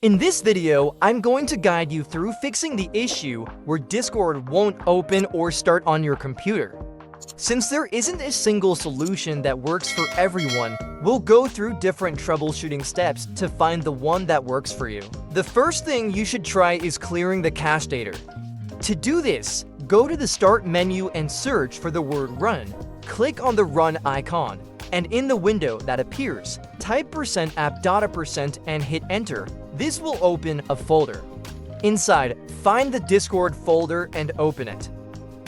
In this video, I'm going to guide you through fixing the issue where Discord won't open or start on your computer. Since there isn't a single solution that works for everyone, we'll go through different troubleshooting steps to find the one that works for you. The first thing you should try is clearing the cache data. To do this, go to the Start menu and search for the word Run. Click on the Run icon, and in the window that appears, type %app.% and hit Enter. This will open a folder. Inside, find the Discord folder and open it.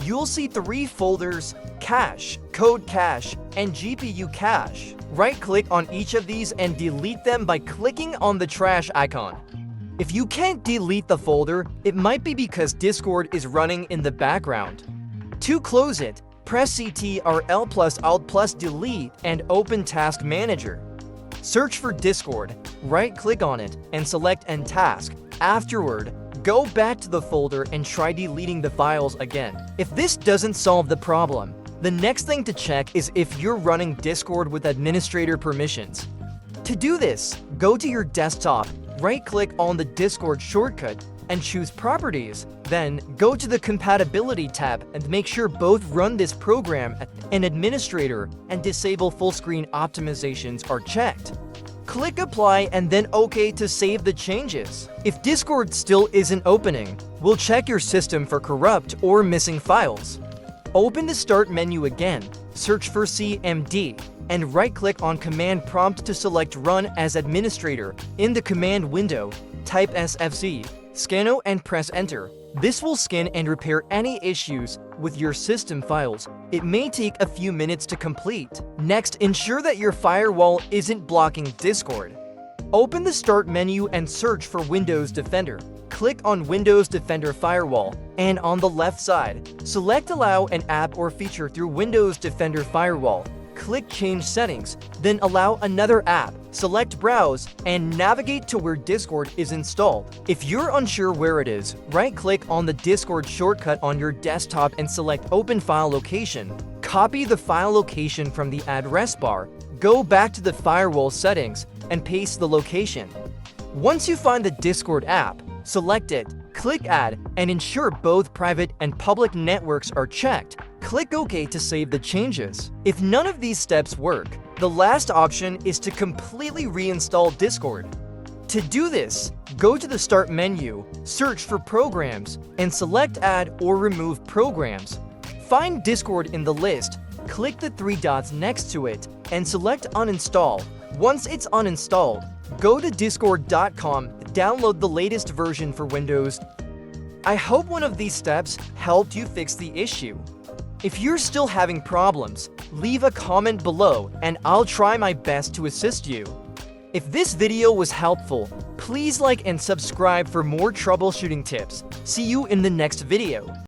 You'll see 3 folders: Cache, Code Cache, and GPU Cache. Right-click on each of these and delete them by clicking on the trash icon. If you can't delete the folder, it might be because Discord is running in the background. To close it, press Ctrl+Alt+Delete and open Task Manager. Search for Discord, right-click on it, and select End Task. Afterward, go back to the folder and try deleting the files again. If this doesn't solve the problem, the next thing to check is if you're running Discord with administrator permissions. To do this, go to your desktop, right-click on the Discord shortcut, and choose Properties. Then, go to the Compatibility tab and make sure both Run this program and Administrator and Disable Full Screen Optimizations are checked. Click Apply and then OK to save the changes. If Discord still isn't opening, we'll check your system for corrupt or missing files. Open the Start menu again, search for CMD, and right-click on Command Prompt to select Run as Administrator. In the command window, type SFC, Scano, and press Enter. This will scan and repair any issues with your system files. It may take a few minutes to complete. Next, ensure that your firewall isn't blocking Discord. Open the Start menu and search for Windows Defender. Click on Windows Defender Firewall, and on the left side, select Allow an app or feature through Windows Defender Firewall. Click Change Settings, then allow another app. Select Browse, and navigate to where Discord is installed. If you're unsure where it is, right-click on the Discord shortcut on your desktop and select Open File Location. Copy the file location from the address bar, go back to the firewall settings, and paste the location. Once you find the Discord app, select it, click Add, and ensure both private and public networks are checked. Click OK to save the changes. If none of these steps work, the last option is to completely reinstall Discord. To do this, go to the Start menu, search for Programs, and select Add or Remove Programs. Find Discord in the list, click the 3 dots next to it, and select Uninstall. Once it's uninstalled, go to discord.com, download the latest version for Windows. I hope one of these steps helped you fix the issue. If you're still having problems, leave a comment below and I'll try my best to assist you. If this video was helpful, please like and subscribe for more troubleshooting tips. See you in the next video.